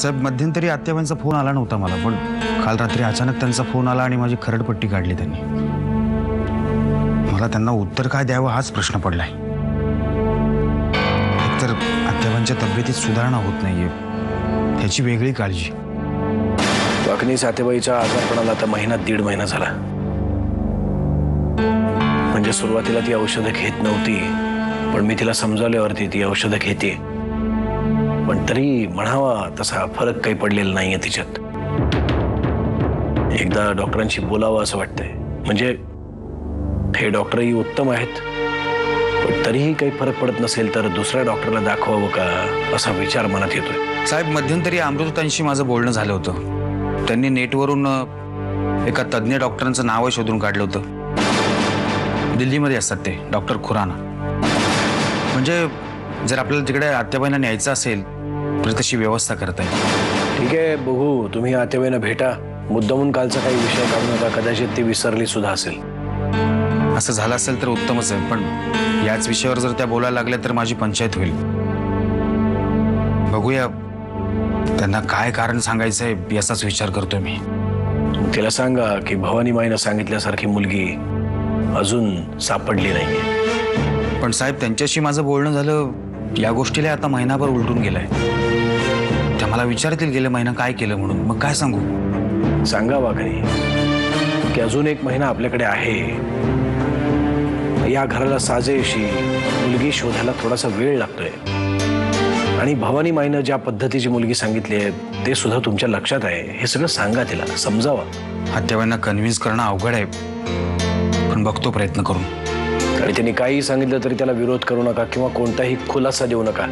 साहेब मध्यंतरी आत्याबाईंचा फोन आला नव्हता मला, पण काल रात्री अचानक त्यांचा फोन आला आणि माझी खरडपट्टी काढली त्यांनी. मला त्यांना उत्तर काय द्यावं हाच प्रश्न पडलाय. एकतर आत्याबाईंच्या तब्येतीत सुधारणा होत नाहीये, त्याची वेगळी काळजी. वाकणी आत्याबाईच्या आजारपणाला आता महिना दीड महिना झाला. म्हणजे सुरुवातीला ती औषधं घेत नव्हती, पण मी तिला समजावल्यावरती ती औषधं घेते. पण तरी म्हणावा तसा फरक काही पडलेला नाहीये तिच्यात. एकदा डॉक्टरांशी बोलावं असं वाटतंय. म्हणजे हे डॉक्टरही उत्तम आहेत, पण तरीही काही फरक पडत नसेल तर दुसऱ्या डॉक्टरला दाखवावं का असा विचार मनात येतोय. साहेब मध्यंतरी अमृतांशी माझं बोलणं झालं होतं. त्यांनी नेटवरून एका तज्ज्ञ डॉक्टरांचं नाव शोधून काढलं होतं. दिल्लीमध्ये असतात ते डॉक्टर खुराना. म्हणजे जर आपल्याला तिकडे आत्याबाईंना न्यायचं असेल तर तशी व्यवस्था करता येईल. ठीक आहे, बघू. तुम्ही आत्याबाईंना भेटा. मुद्दामून कालचा काही विषय काढू नका. कदाचित ती विसरली सुद्धा असेल. असं झालं असेल तर उत्तमच आहे, पण याच विषयावर जर त्या बोलायला लागल्या तर माझी पंचायत होईल. बघूया त्यांना काय कारण सांगायचंय याचाच विचार करतोय मी. तिला सांगा की भवानी माईनं सांगितल्यासारखी मुलगी अजून सापडली नाहीये. पण साहेब त्यांच्याशी माझं बोलणं झालं, या गोष्टीला आता महिनाभर उलटून गेलाय. त्या मला विचारतील गेले महिना काय केलं म्हणून. मग काय सांगू? सांगा वाकणी की अजून एक महिना आपल्याकडे आहे. या घराला साजेशी मुलगी शोधायला थोडासा वेळ लागतोय. आणि भवानी माईनं ज्या पद्धतीची मुलगी सांगितली आहे ते सुद्धा तुमच्या लक्षात आहे. हे सगळं सांगा तिला, समजावा. आत्याबाईंना कन्व्हिन्स करणं अवघड आहे, पण बघतो प्रयत्न करून. आणि त्यांनी काही सांगितलं तरी त्याला विरोध करू नका किंवा कोणताही खुलासा देऊ नका.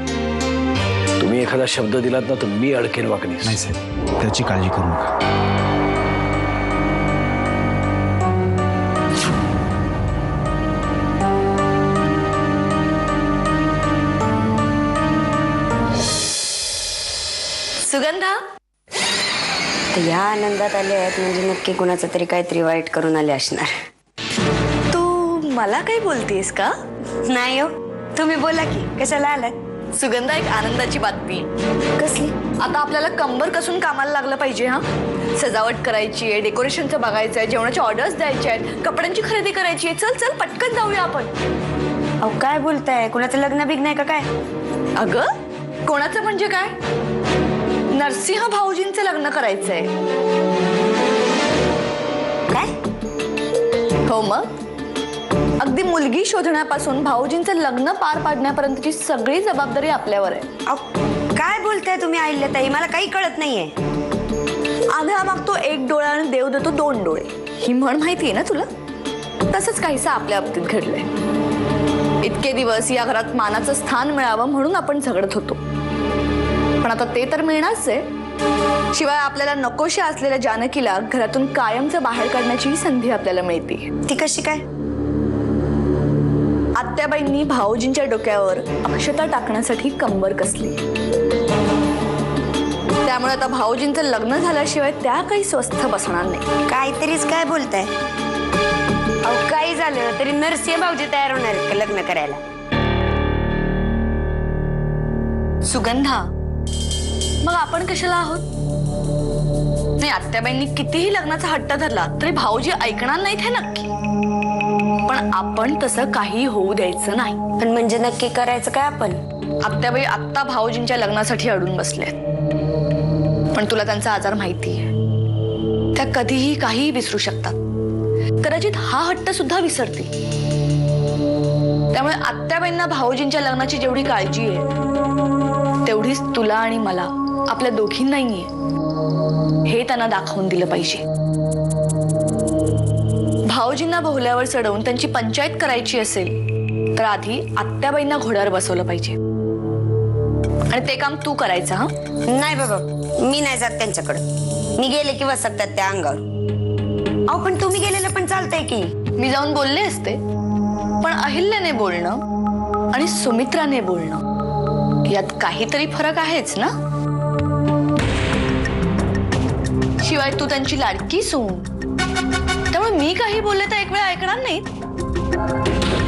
तुम्ही एखादा शब्द दिलात ना तर मी अडकेन वाकणी. नाही साहेब, त्याची काळजी करू नका. सुगंधा, तर या आनंदात आले आहेत म्हणजे नक्की कुणाचं तरी काहीतरी वाईट करून आले असणार. तू मला काही बोलतेस का? नाही हो, तुम्ही बोला की कशाला आलात? सुगंधा, एक आनंदाची बातमी. कसली? आता आपल्याला कंबर कसून कामाला लागलं पाहिजे. हा, सजावट करायची आहे, डेकोरेशनचं बघायचं आहे, जेवणाच्या ऑर्डर्स द्यायच्या आहेत, कपड्यांची खरेदी करायची आहे. चल चल पटकन जाऊया आपण. अहो काय बोलताय? कुणाचं लग्न बिग्न आहे का काय? अगं कोणाचं म्हणजे काय? नरसिंह भाऊजींचं लग्न करायचंय. काय? हो मग, अगदी मुलगी शोधण्यापासून भाऊजींचं लग्न पार पाडण्यापर्यंतची सगळी जबाबदारी आपल्यावर आहे. अहो काय बोलताय तुम्ही अहिल्याताई? मला काही कळत नाहीये. आंधळा मागतो एक डोळा आणि देव देतो दोन डोळे, ही म्हण माहितीये ना तुला? तसंच काहीसं आपल्या बाबतीत घडलंय. इतके दिवस या घरात मानाचं स्थान मिळावं म्हणून आपण झगडत होतो, पण आता ते तर मिळणारच आहे. शिवाय आपल्याला नकोशा असलेल्या जानकीला घरातून कायमचं बाहेर काढण्याची संधी आपल्याला मिळते. ती कशी काय? आत्याबाईंनी भाऊजींच्या डोक्यावर अक्षता टाकण्यासाठी कंबर कसली. त्यामुळे आता भाऊजींचं लग्न झाल्याशिवाय त्या काही स्वस्थ बसणार नाही. काहीतरीच काय बोलताय? अहो काही झालं तरी नरसिंह भाऊजी तयार होणार आहेत का लग्न करायला? सुगंधा, मग आपण कशाला आहोत? नाही, आत्याबाईंनी कितीही लग्नाचा हट्ट धरला तरी भाऊजी ऐकणार नाहीत हे नक्की. पण आपण तसं काही होऊ द्यायचं नाही. पण म्हणजे नक्की करायचं काय आपण? आत्याबाई आत्ता भाऊजींच्या लग्नासाठी अडून बसलेत. पण तुला त्यांचा आजार माहितीये. त्या कधीही काही विसरू शकतात. कदाचित हा हट्ट सुद्धा विसरतील. त्यामुळे आत्याबाईंना भाऊजींच्या लग्नाची जेवढी काळजी आहे तेवढीच तुला आणि मला आपल्या दोघींनाही आहे, हे त्यांना दाखवून दिलं पाहिजे. भाऊजींना भोवल्यावर चढवून त्यांची पंचायत करायची असेल तर आधी आत्याबाईंना घोड्यावर बसवलं पाहिजे. आणि ते काम तू करायचं. हा नाही बाबा, मी नाही जात त्यांच्याकडे. मी गेले की वसकतात त्या अंगावर. अहो पण तुम्ही गेलेलं पण चालतंय की. मी जाऊन बोलले असते, पण अहिल्याने बोलणं आणि सुमित्राने बोलणं यात काहीतरी फरक आहेच ना. शिवाय तू त्यांची लाडकी सून, त्यामुळे मी काही बोलले तर एक वेळ ऐकणार नाही.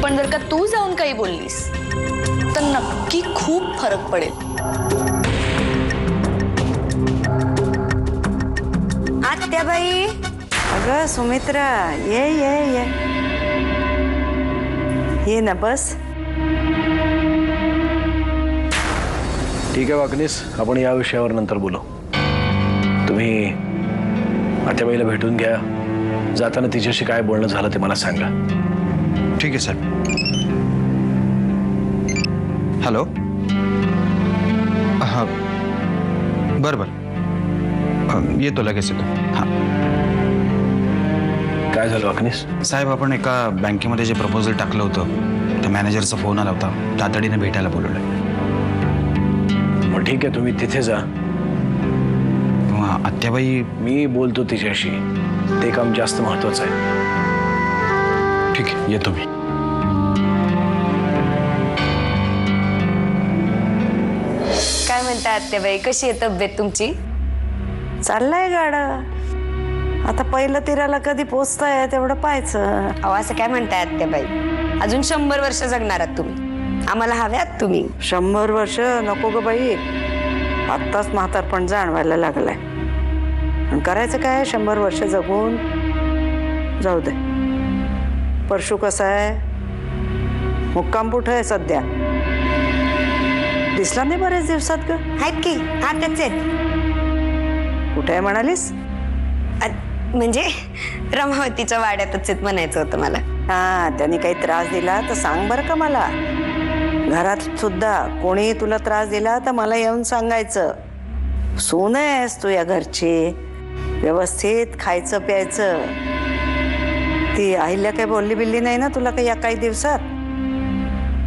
पण जर का तू जाऊन काही बोललीस तर नक्की खूप फरक पडेल. आत्याबाई. अगं सुमित्रा, ये ये ये ये ना, बस. ठीक आहे वाकनीस, आपण या विषयावर नंतर बोलू. तुम्ही आत्याबाईला भेटून घ्या. जाताना तिच्याशी काय बोलणं झालं ते मला सांगा. ठीक आहे साहेब. हॅलो. हां बरं बरं, येतो लगेच येतो. हां काय झालं वाकनीस? साहेब, आपण एका बँकेमध्ये जे प्रपोजल टाकलं होतं त्या मॅनेजरचा फोन आला होता. तातडीने भेटायला बोलवलं. मग ठीक आहे, तुम्ही तिथे जा. आत्याबाई. मी बोलतो तिच्याशी. ते काम जास्त महत्वाचं आहे. ठीक आहे, येतो मी. काय म्हणता आत्याबाई, कशी आहे तब्येत तुमची? चाललंय गाडं. आता पहिलं तिराला कधी पोचताय तेवढं पाहायचं. अहो असं काय म्हणताय आत्याबाई? अजून 100 वर्ष जगणार आहात तुम्ही. आम्हाला हव्यात तुम्ही. 100 वर्ष नको ग बाई. आत्ताच म्हातारपण जाणवायला लागलाय. आणि करायचं काय 100 वर्ष जगून? जाऊ दे. परशू कसा आहे? मुक्काम कुठं आहे सध्या? दिसला नाही बरेच दिवसात ग. आहेत की, आत्याच आहेत. कुठे आहे म्हणालीस? म्हणजे रमावतीच्या वाड्यातच आहेत म्हणायचं होतं मला. हा, त्यांनी काही त्रास दिला तर सांग बरं का मला. घरात सुद्धा कोणी तुला त्रास दिला तर मला येऊन सांगायचं. सून आहेस तू या घरची. व्यवस्थित खायचं प्यायचं. ती अहिल्या काही बोलली बिल्ली नाही ना तुला काही या काही दिवसात?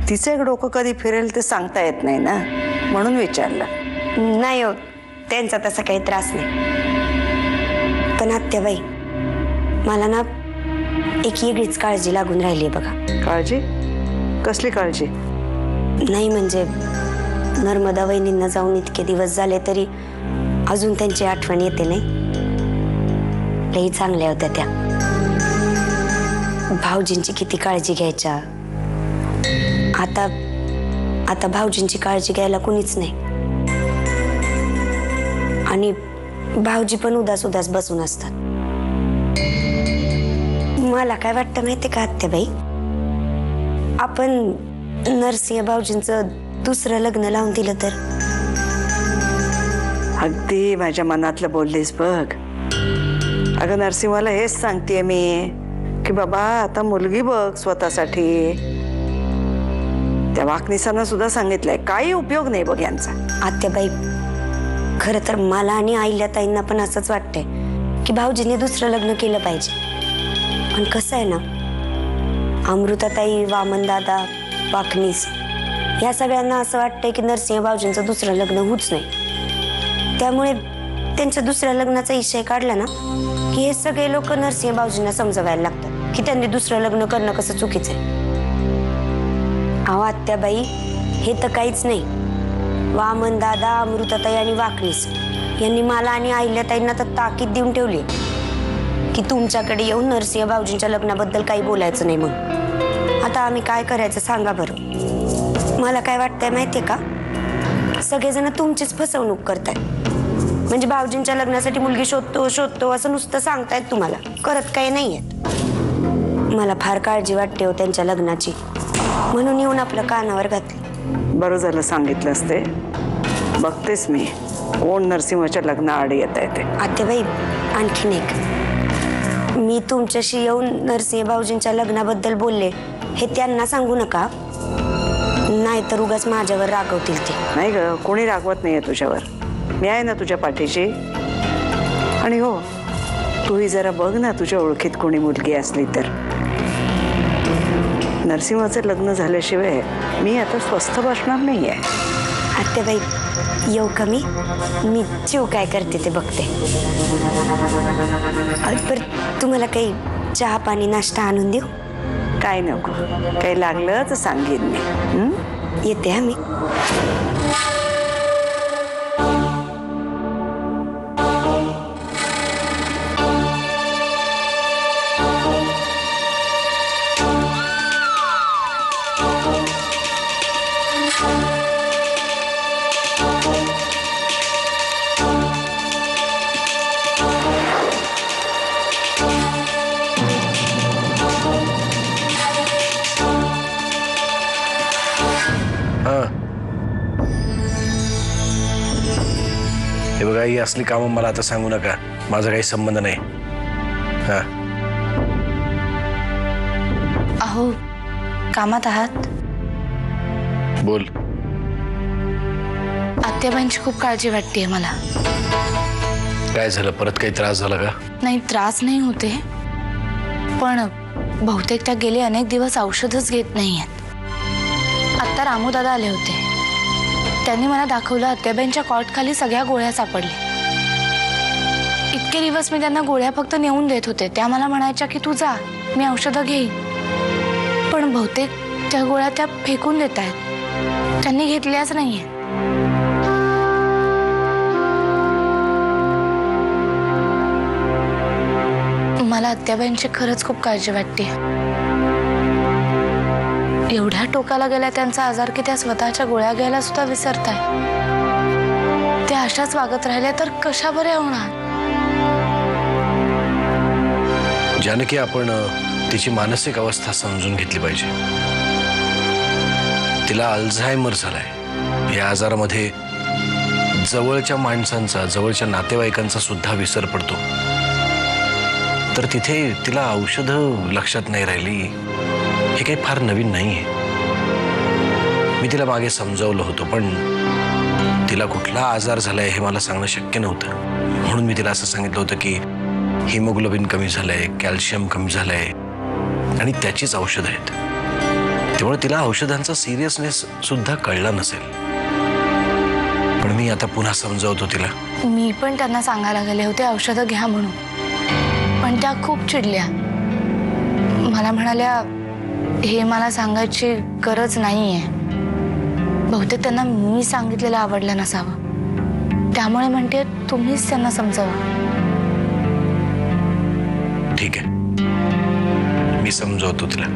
तिचं एक डोकं कधी फिरेल ते सांगता येत नाही ना, म्हणून विचारलं. नाही हो, त्यांचा तसा काही त्रास नाही. पण आत्याबाई, मला ना एक वेगळीच काळजी लागून राहिली बघा. काळजी? कसली काळजी? नाही म्हणजे नर्मदा वहिनींना जाऊन इतके दिवस झाले तरी अजून त्यांची आठवण येते नाही. लई चांगल्या होत्या त्या. भाऊजींची किती काळजी घ्यायच्या. आता भाऊजींची काळजी घ्यायला कुणीच नाही. आणि भाऊजी पण उदास उदास बसून असतात. मला काय वाटतं माहितीये का आत्याबाई, आपण नरसिंह भाऊजींचं दुसरं लग्न लावून दिलं तर? अगदी माझ्या मनातलं बोललीस बघ. अगं नरसिंहाला हेच सांगतेय मी की बाबा आता मुलगी बघ स्वतःसाठी. त्या वाकणीसानं सुद्धा सांगितलंय काही उपयोग नाही बघ यांचा. आत्याबाई, खरं तर मला आणि अहिल्याताईंना पण असंच वाटतंय की भाऊजीने दुसरं लग्न केलं पाहिजे. पण कसं आहे ना, अमृताताई, वामनदादा, वाकणीस या सगळ्यांना असं वाटतंय की नरसिंह भाऊजींचं दुसरं लग्न होऊच नाही. त्यामुळे त्यांच्या दुसऱ्या लग्नाचा विषय काढला ना की हे सगळे लोक नरसिंह भाऊजींना समजवायला लागतात की त्यांनी दुसरं लग्न करणं कसं चुकीचं आहे. अहो आत्याबाई, हे तर काहीच नाही. वामन दादा, अमृताताई आणि वाकणीस यांनी मला आणि अहिल्याताईंना तर ताकीद देऊन ठेवली की तुमच्याकडे येऊन नरसिंह भाऊजींच्या लग्नाबद्दल काही बोलायचं नाही म्हणून. आता आम्ही काय करायचं सांगा बरं. मला काय वाटतंय माहितीये का, सगळेजण तुमचीच फसवणूक करताय. म्हणजे भाऊजींच्या लग्नासाठी मुलगी शोधतो शोधतो असं नुसतं सांगतायत तुम्हाला, करत काही नाहीयेत. मला फार काळजी वाटते हो त्यांच्या लग्नाची, म्हणून येऊन आपलं कानावर घातलं. बरं झालं सांगितलंस ते. बघतेस मी कोण नरसिंहाच्या लग्नाआड येत आहे ते. आत्याबाई, आणखीन एक, मी तुमच्याशी येऊन नरसिंह भाऊजींच्या लग्नाबद्दल बोलले हे त्यांना सांगू नका, नाहीतर उगाच माझ्यावर रागवतील ते. नाही ग, कोणी रागवत नाहीये तुझ्यावर. मी आहे ना तुझ्या पाठीशी. आणि हो, तूही जरा बघ ना तुझ्या ओळखीत कोणी मुलगी असली तर. नरसिंहाचं लग्न झाल्याशिवाय मी आता स्वस्थ बसणार नाहीये. आत्याबाई, येऊ का मी चिव काय करते ते बघते. बरं, तुम्हाला काही चहा पाणी नाश्ता आणून देऊ? काय नको, काही लागलं तर सांगेन मी. येते हा मी. हा, हे बघा, ही असली कामं मला आता सांगू नका, माझा काही संबंध नाही. हा, अहो कामात आहात? बोल. आत्याबाईंची खूप काळजी वाटतेय मला. काय झालं, परत काही त्रास झाला का? नाही, त्रास नाही होते, पण बहुतेक त्या गेले अनेक दिवस औषधच घेत नाहीयेत. आत्ता रामू दादा आले होते, त्यांनी मला दाखवलं आत्याबाईंच्या कॉट खाली सगळ्या गोळ्या सापडल्या. इतके दिवस मी त्यांना गोळ्या फक्त नेऊन देत होते, त्या मला म्हणायच्या की तू जा, मी औषधं घेईन. पण बहुतेक त्या गोळ्या त्या फेकून देत आहेत, त्यांनी घेतल्याच नाहीये. मला आत्याबाईंची खरंच खूप काळजी वाटते. एवढ्या टोकाला गेल्या त्यांचा आजार की त्या स्वतःच्या गोळ्या घ्यायला सुद्धा विसरताय. त्या अशाच वागत राहिल्या तर कशा बऱ्या होणार? जानकी, आपण तिची मानसिक अवस्था समजून घेतली पाहिजे. तिला अल्झायमर झालाय. या आजारामध्ये जवळच्या माणसांचा, जवळच्या नातेवाईकांचा सुद्धा विसर पडतो. तर तिथे तिला औषधं लक्षात नाही राहिली, हे काही फार नवीन नाहीये. मी तिला मागे समजावलं होतं, पण तिला कुठला आजार झालाय हे मला सांगणं शक्य नव्हतं. म्हणून मी तिला असं सांगितलं होतं की हिमोग्लोबिन कमी झालंय, कॅल्शियम कमी झालंय आणि त्याचीच औषधं आहेत. त्यामुळे तिला औषधांचा सिरियसनेस सुद्धा कळला नसेल. पण मी आता पुन्हा समजावतो तिला. मी पण त्यांना सांगायला गेले होते औषधं घ्या म्हणून, पण त्या खूप चिडल्या. मला म्हणाल्या हे मला सांगायची गरज नाहीये. बहुतेक त्यांना मी सांगितलेलं आवडलं नसावं, त्यामुळे म्हणते तुम्हीच त्यांना समजावा. ठीक आहे, मी समजावतो तिला.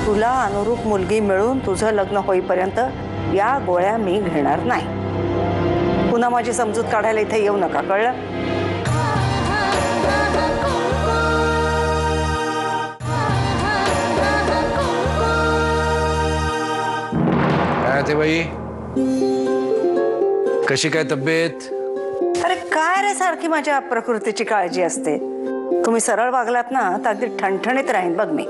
तुला अनुरूप मुलगी मिळून तुझं लग्न होईपर्यंत या गोळ्या मी घेणार नाही. पुन्हा माझी समजूत काढायला इथे येऊ नका, कळलं? काय ते बाई, कशी काय तब्येत? अरे काय रे, सारखी माझ्या प्रकृतीची काळजी असते. तुम्ही सरळ वागलात ना तर अगदी ठणठणीत राहीन बघ मी.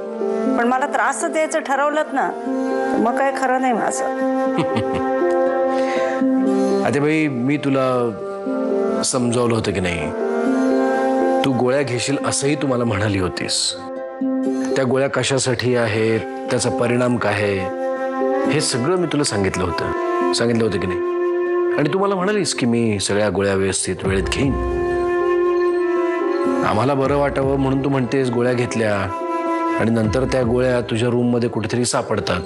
पण मला त्रास द्यायचं ठरवलं ना तर मग काय खरं नाही माझं. अरे बाई, मी तुला समजावलं होतं की नाही? तू गोळ्या घेशील असंही तू मला म्हणाली होतीस. त्या गोळ्या कशासाठी आहेत, त्याचा परिणाम काय आहे, हे सगळं मी तुला सांगितलं होतं की नाही? आणि तू मला म्हणालीस की मी सगळ्या गोळ्या व्यवस्थित वेळेत घेईन. आम्हाला बरं वाटावं म्हणून तू म्हणतेस गोळ्या घेतल्या आणि नंतर त्या गोळ्या तुझ्या रूम मध्ये कुठेतरी सापडतात.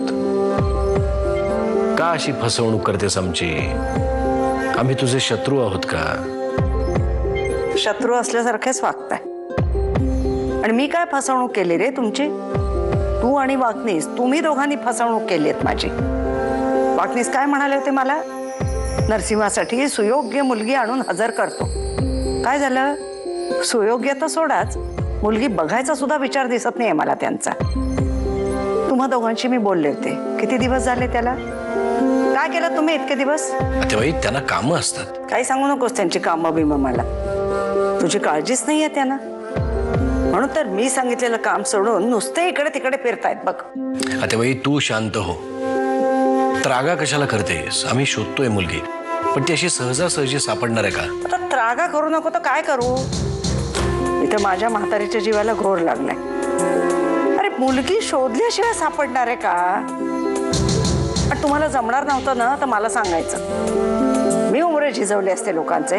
का अशी फसवणूक करतेस आमची? आम्ही तुझे शत्रू आहोत का? शत्रू असल्यासारखेच वागताय. आणि मी काय फसवणूक केली रे तुमची? तू आणि वाकनीस, तुम्ही दोघांनी फसवणूक केली आहे माझी. वाकनीस काय म्हणाले होते मला? नरसिंहासाठी सुयोग्य मुलगी आणून हजर करतो. काय झालं? सुयोग्य तर सोडाच, मुलगी बघायचा सुद्धा विचार दिसत नाहीये मला त्यांचा. तुम्हा दोघांशी मी बोलले होते. किती दिवस झाले त्याला? काय केलं तुम्ही इतके दिवस? आता बाई, त्यांना कामं असतात. काही सांगू नकोस त्यांची कामं बिमं मला. तुझी काळजीच नाहीये त्यांना. म्हणून तर मी सांगितलेलं काम सोडून नुसते इकडे तिकडे फिरतायत बघ. आता बाई, तू शांत हो. त्रागा कशाला करतेस? आम्ही शोधतोय मुलगी, पण ती अशी सहजासहजी सापडणार आहे का? आता त्रागा करू नको तर काय करू? इथे माझ्या म्हातारीच्या जीवाला घोर लागलाय. अरे मुलगी शोधल्याशिवाय सापडणार आहे का? आणि तुम्हाला जमणार नव्हतं ना तर मला सांगायचं. मी उमरे झिजवले असते लोकांचे.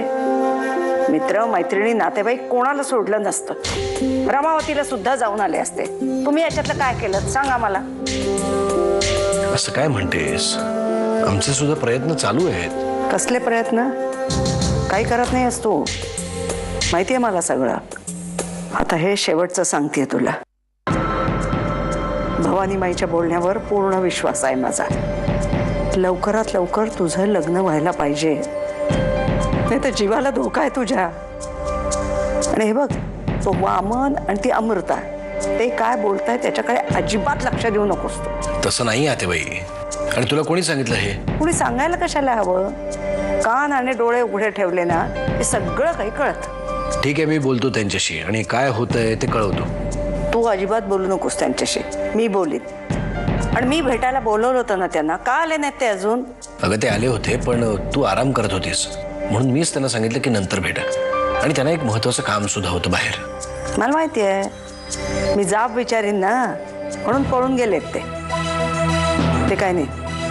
मित्र मैत्रिणी नातेवाईक कोणाला सोडलं नसतं. रमावतीला सुद्धा जाऊन आले असते. तुम्ही याच्यातलं काय केलं सांगा मला. असं काय म्हणतेस? आमचे सुद्धा प्रयत्न चालू आहेत. कसले प्रयत्न? काही करत नाही असतो, माहितीये मला सगळं. आता हे शेवटचं सांगतेय तुला. भवानी माईच्या बोलण्यावर पूर्ण विश्वास आहे माझा. लवकरात लवकर तुझं लग्न व्हायला पाहिजे, नाही तर जीवाला धोका आहे तुझ्या. आणि हे बघ, तो वामन आणि ती अमृता ते काय बोलताय त्याच्याकडे अजिबात लक्ष देऊ नकोस तू. तसं नाही आतेबाई. आणि तुला कोणी सांगितलं हे? कुणी सांगायला कशाला हवं? कान आणि डोळे उघडे ठेवले ना हे सगळं काही कळतं. ठीक आहे, मी बोलतो त्यांच्याशी आणि काय होतंय ते कळवतो. तू अजिबात बोलू नकोस त्यांच्याशी, मी बोलीन. आणि मी भेटायला बोलवलं होतं ना त्यांना, का आले नाहीत ते अजून? अगं ते आले होते, पण तू आराम करत होतीस म्हणून मीच त्यांना सांगितलं की नंतर भेटा. आणि त्यांना एक महत्वाचं काम सुद्धा होतं बाहेर. मला माहिती आहे, मी जाब विचारीन ना म्हणून पळून गेलेत ते. ते काय नाही,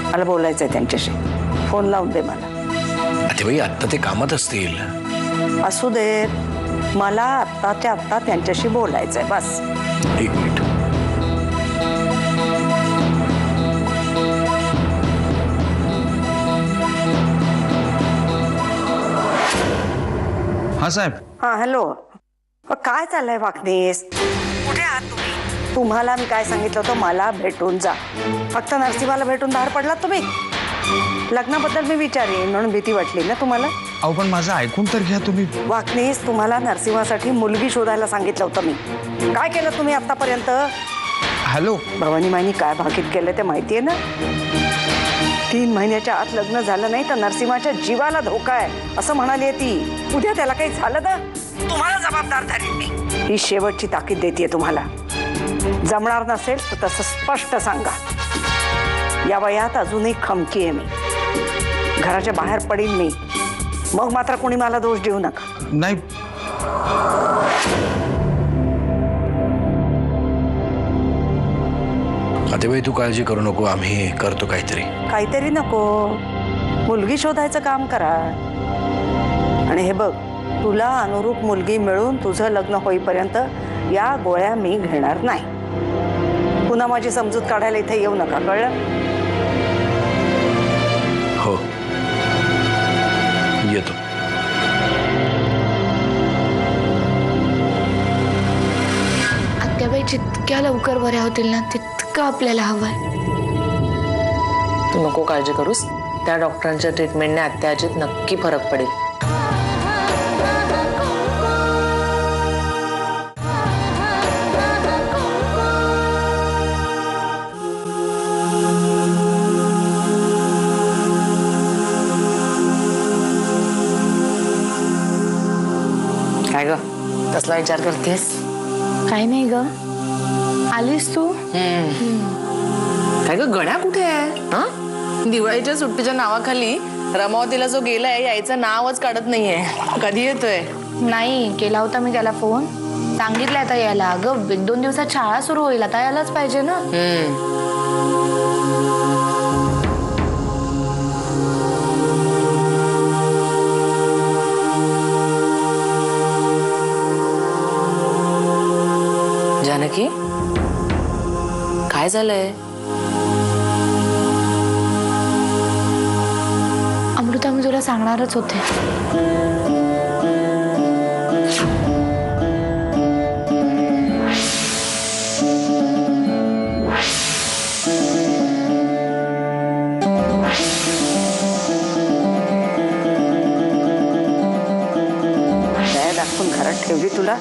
मला बोलायचंय त्यांच्याशी. फोन लावून दे मला. आतेबाई आत्ता ते कामात असतील. असू देत, मला आत्ताच्या आत्ता त्यांच्याशी बोलायचंय बस. एक मिनिट. हा साहेब. हा हॅलो. काय चाललंय वाकणीस? कुठे आहात तुम्ही? तुम्हाला मी काय सांगितलं होतं, मला भेटून जा. फक्त नरसिंहाला भेटून बाहेर पडलात तुम्ही? लग्नाबद्दल मी विचारेन म्हणून भीती वाटली ना तुम्हाला? अहो पण माझं ऐकून तर घ्या तुम्ही. वाकणीस, तुम्हाला नरसिंहासाठी मुलगी शोधायला सांगितलं होतं मी. काय केलं तुम्ही आतापर्यंत? हॅलो. भवानी माईनी काय भाकीत केलं ते माहितीये ना? 3 महिन्याच्या आत लग्न झालं नाही तर नरसिंहाच्या जीवाला धोका आहे असं म्हणाली ती. उद्या त्याला काही झालं तर तुम्हाला जबाबदार धरेन मी. ही शेवटची ताकीद देते तुम्हाला. जमणार नसेल तर तसं स्पष्ट सांगा. या वयात अजूनही खमकी आहे मी. घराच्या बाहेर पडीन मी, मग मात्र कोणी मला दोष देऊ नका. नाही. आतेबाई तू काळजी करू नको, आम्ही करतो काहीतरी. काहीतरी नको, मुलगी शोधायचं काम करा. आणि हे बघ, तुला अनुरूप मुलगी मिळून तुझं लग्न होईपर्यंत या गोळ्या मी घेणार नाही. पुन्हा माझी समजूत काढायला इथे येऊ नका, कळलं? हो, येतो. आत्याबाई जितक्या लवकर बऱ्या होतील ना तितकं आपल्याला हवंय. तू नको काळजी करूस. त्या डॉक्टरांच्या ट्रीटमेंटने आत्याजीत नक्की फरक पडेल. काय ग, कसला विचार करतेस? काय नाही ग, आलीस तू? काय ग, गण्या कुठे आहे? हा, दिवाळीच्या सुट्टीच्या नावाखाली रमावतीला जो गेलाय यायचं नावच काढत नाहीये. कधी येतोय? नाही, केला होता मी त्याला फोन, सांगितलं आता यायला. अगं 1-2 दिवसात शाळा सुरू होईल, आता यायलाच पाहिजे ना. जानकी, काय झालंय? अमृता, मी तुला सांगणारच होते. दाखवून घरात ठेवली तुला,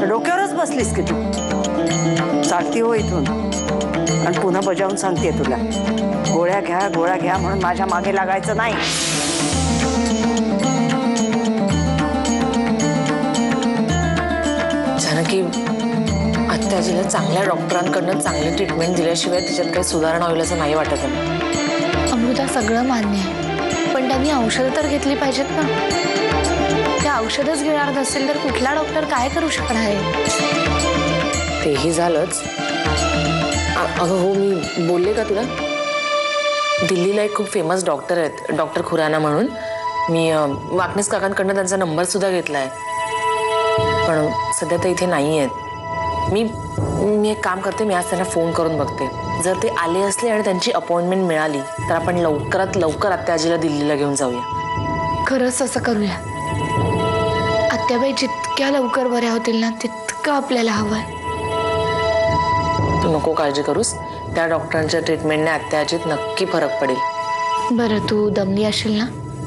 डोक्यावरच बसलीस की तू. चालती हो इथून. आणि पुन्हा बजावून सांगते तुला, गोळ्या घ्या गोळ्या घ्या म्हणून माझ्या मागे लागायचं नाही. जानकी, आत्याजीला चांगल्या डॉक्टरांकडनं चांगली ट्रीटमेंट दिल्याशिवाय तिच्यात काही सुधारणा होईल असं नाही वाटत आहे. अमृता, सगळं मान्य आहे, पण त्यांनी औषधं तर घेतली पाहिजेत ना. त्या औषधच घेणार नसेल तर कुठला डॉक्टर काय करू शकणार आहे? तेही झालंच. अगं हो, मी बोलले का तुला? दिल्लीला एक खूप फेमस डॉक्टर आहेत, डॉक्टर खुराना म्हणून. मी वाकणीस काकांकडनं त्यांचा नंबर सुद्धा घेतलाय, पण सध्या ते इथे नाही आहेत. मी एक काम करते, मी आज त्यांना फोन करून बघते. जर ते आले असले आणि त्यांची अपॉइंटमेंट मिळाली तर आपण लवकरात लवकर आत्याजीला दिल्लीला घेऊन जाऊया. खरंच असं करूया. आत्याबाई जितक्या लवकर बऱ्या होतील ना तितकं आपल्याला हवंय. तू नको काळजी करूस. त्या डॉक्टरांच्या ट्रीटमेंटने आत्याजीत नक्की फरक पडेल. बरं तू दमली असेल ना,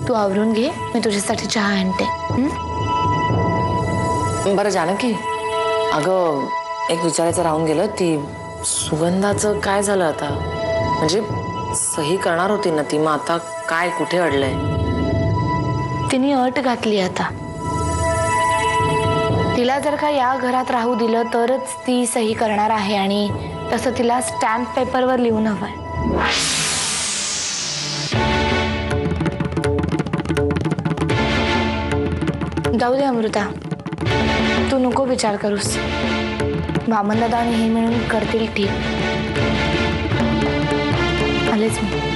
तू आवरून घे, मी तुझ्यासाठी चहा आणते. बरं जानकी, अगं एक विचारायचं राहून गेलं, ती सुगंधाचं काय झालं आता? म्हणजे सही करणार होती ना ती, मग आता काय, कुठे अडलंय? तिने अट घातली आता. तिला जर का या घरात राहू दिलं तरच ती सही करणार आहे, आणि तसं तिला स्टॅम्प पेपरवर लिहून हवंय. जाऊ दे अमृता, तू नको विचार करूस. वामनदादा आणि हे मिळून करतील ठीक. आलेच मी.